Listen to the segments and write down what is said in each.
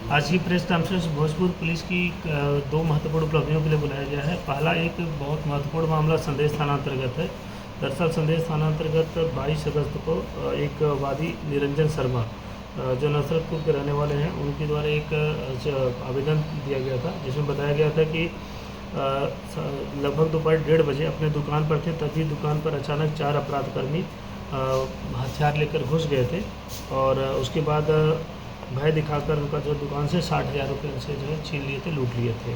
आज की press conference Bhojpur police की दो महत्वपूर्ण उपलब्धियों के लिए बुलाया गया है। पहला एक बहुत महत्वपूर्ण मामला संदेश थाना अंतर्गत है। दरअसल संदेश थाना अंतर्गत 22 अगस्त को एक वादी निरंजन शर्मा जो नसरतपुर के रहने वाले हैं, उनके द्वारा एक आवेदन दिया गया था, जिसमें बताया गया था कि लगभग दोपहर 1:30 बजे अपने दुकान पर थे, तभी दुकान पर अचानक 4 अपराधकर्मी हथियार लेकर घुस गए थे और उसके बाद भय दिखाकर उनका जो दुकान से 60,000 रुपये से जो है छीन लिए थे, लूट लिए थे।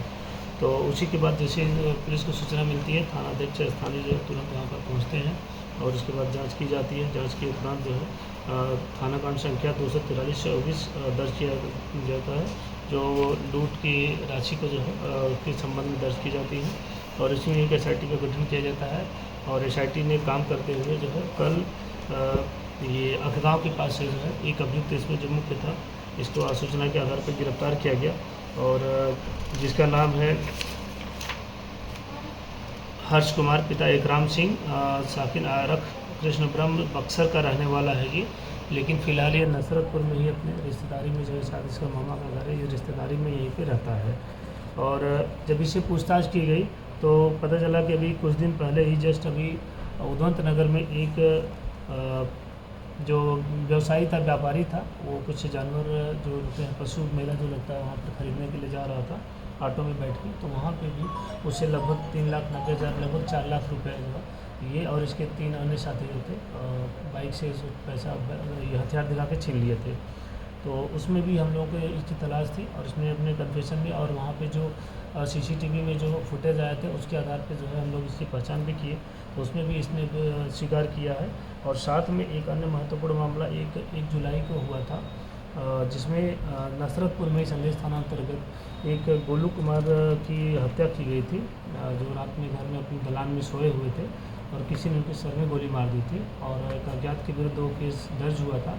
तो उसी के बाद जैसे पुलिस को सूचना मिलती है, थाना अध्यक्ष स्थानीय जो है तुरंत वहाँ पर पहुँचते हैं और उसके बाद जांच की जाती है। जांच के उपरांत जो है थाना कांड संख्या 243/24 दर्ज किया जाता है, जो लूट की राशि को जो है के संबंध में दर्ज की जाती है और इसमें एक SIT का गठन किया जाता है और SIT ने काम करते हुए जो है कल ये अखगांव के पास से जो है एक अभियुक्त इसमें जो मुख्य था, इसको सूचना के आधार पर गिरफ्तार किया गया और जिसका नाम है हर्ष कुमार, पिता एकराम सिंह, साकिन आरख कृष्ण ब्रह्म बक्सर का रहने वाला है ये, लेकिन फ़िलहाल ये नसरतपुर में ही अपने रिश्तेदारी में जो है, शायद इसका मामा का घर है, ये रिश्तेदारी में यहीं पे रहता है। और जब इससे पूछताछ की गई तो पता चला कि अभी कुछ दिन पहले ही जस्ट अभी उदवंत नगर में एक जो व्यवसायी था, व्यापारी था, वो कुछ जानवर जो होते हैं, पशु मेला जो लगता है, वहाँ पर ख़रीदने के लिए जा रहा था ऑटो में बैठ के, तो वहाँ पे भी उससे लगभग 3,90,000 लगभग 4 लाख रुपए जो है ये और इसके 3 अन्य साथी जो थे बाइक से पैसा ये हथियार दिखा के छीन लिए थे। तो उसमें भी हम लोगों को इसकी तलाश थी और इसमें अपने कन्फेशन भी और वहाँ पे जो CCTV में जो फुटेज आए थे उसके आधार पे जो है हम लोग इसकी पहचान भी किए, तो उसमें भी इसने स्वीकार किया है। और साथ में एक अन्य महत्वपूर्ण मामला 1 जुलाई को हुआ था, जिसमें नसरतपुर में संदेश थाना अंतर्गत एक गोलू कुमार की हत्या की गई थी, जो रात में घर में अपनी दलान में सोए हुए थे और किसी ने उनके सर में गोली मार दी थी और एक अज्ञात के विरुद्ध 2 केस दर्ज हुआ था।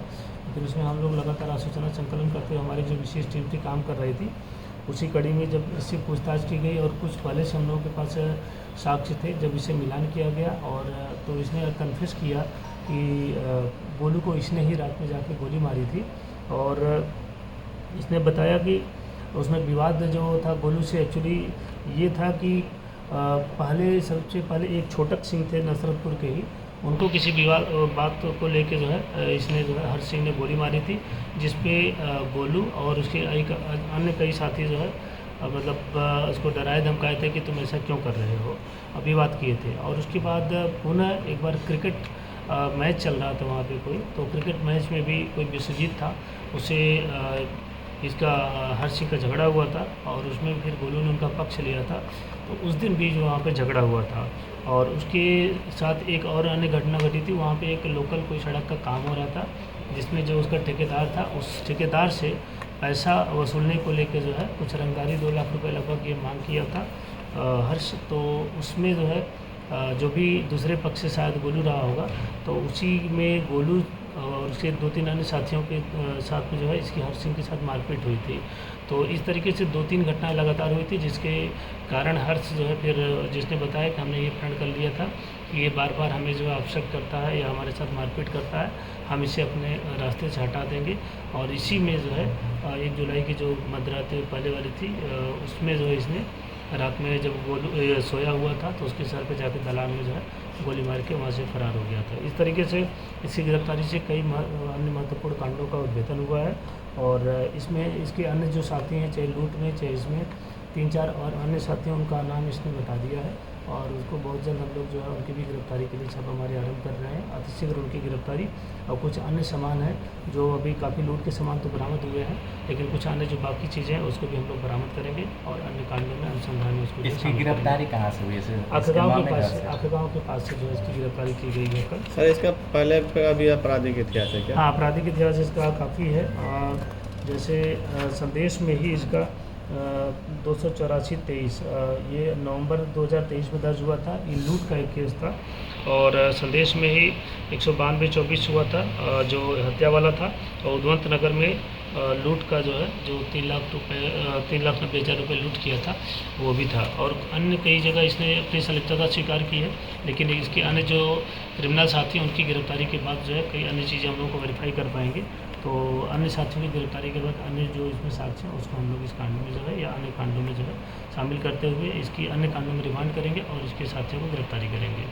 लेकिन उसमें हम लोग लगातार सूचना संकलन करते हुए हमारी जो विशेष टीम थी काम कर रही थी, उसी कड़ी में जब इससे पूछताछ की गई और कुछ पहले से हम लोगों के पास साक्ष्य थे, जब इसे मिलान किया गया और तो इसने कन्फेस किया कि गोलू को इसने ही रात में जाके गोली मारी थी और इसने बताया कि उसमें विवाद जो था गोलू से एक्चुअली ये था कि सबसे पहले एक छोटक सिंह थे नसरतपुर के ही, उनको किसी विवाद बात को लेके जो है इसने जो है हर्ष सिंह ने गोली मारी थी, जिस पे गोलू और उसके एक अन्य कई साथी जो है मतलब उसको डराए धमकाए थे कि तुम ऐसा क्यों कर रहे हो, विवाद किए थे। और उसके बाद पुनः एक बार क्रिकेट मैच चल रहा था वहाँ पे कोई, तो क्रिकेट मैच में भी कोई विश्वजीत था, उसे इसका हर्ष सिंह का झगड़ा हुआ था और उसमें फिर गोलू ने उनका पक्ष लिया था, तो उस दिन भी जो वहाँ पे झगड़ा हुआ था। और उसके साथ एक और अन्य घटना घटी थी, वहाँ पे एक लोकल कोई सड़क का काम हो रहा था, जिसमें जो उसका ठेकेदार था, उस ठेकेदार से पैसा वसूलने को लेके जो है कुछ रंगदारी 2 लाख रुपए लगभग ये मांग किया था हर्ष। तो उसमें जो है जो भी दूसरे पक्ष से शायद गोलू रहा होगा, तो उसी में गोलू और उसके 2-3 अन्य साथियों के साथ में जो है इसकी हर्ष सिंह के साथ मारपीट हुई थी। तो इस तरीके से 2-3 घटनाएं लगातार हुई थी, जिसके कारण हर्ष जो है फिर जिसने बताया कि हमने ये प्रण कर लिया था कि ये बार बार हमें जो है अवशक करता है या हमारे साथ मारपीट करता है, हम इसे अपने रास्ते से हटा देंगे। और इसी में जो है 1 जुलाई की जो मध्यरात पहले वाली थी, उसमें जो है इसने रात में जब गोलू सोया हुआ था तो उसके सर पे जाके दलान में जो है गोली मार के वहाँ से फरार हो गया था। इस तरीके से इसकी गिरफ्तारी से कई अन्य महत्वपूर्ण कांडों का उद्भेदन हुआ है और इसमें इसके अन्य जो साथी हैं, चाहे लूट में चाहे इसमें 3-4 और अन्य साथियों, उनका नाम इसने बता दिया है और उसको बहुत जल्द हम लोग जो है उनकी भी गिरफ्तारी के लिए छापामारी आरंभ कर रहे हैं, अतिशीघ्र उनकी गिरफ्तारी। और कुछ अन्य सामान है जो अभी काफ़ी लूट के सामान तो बरामद हुए हैं, लेकिन कुछ अन्य जो बाकी चीज़ें हैं उसको भी हम लोग बरामद करेंगे और अन्य कांडों में अनुसंधान में उसको इसकी गिरफ्तारी कहाँ से हुई है? अखगांव के पास से जो है इसकी गिरफ्तारी की गई है कल। सर, इसका पहले का भी आपराधिक इतिहास है क्या? हाँ, आपराधिक इतिहास इसका काफ़ी है। जैसे संदेश में ही इसका 284-23 ये नवंबर 2023 में दर्ज हुआ था, ये लूट का एक केस था। और संदेश में ही 192-24 हुआ था जो हत्या वाला था, और उदवंत नगर में लूट का जो है जो 3,90,000 रुपये लूट किया था वो भी था। और अन्य कई जगह इसने अपनी संलिप्तता स्वीकार की है, लेकिन इसके अन्य जो क्रिमिनल साथी हैं उनकी गिरफ्तारी के बाद जो है कई अन्य चीज़ें हम लोग को वेरीफाई कर पाएंगे तो अन्य साथियों की गिरफ्तारी के बाद अन्य जो इसमें साक्ष्य हैं उसको हम लोग इस कांड में जो है या अन्य कांडों में जो है शामिल करते हुए इसकी अन्य कांडों में रिमांड करेंगे और इसके साथियों को गिरफ्तारी करेंगे।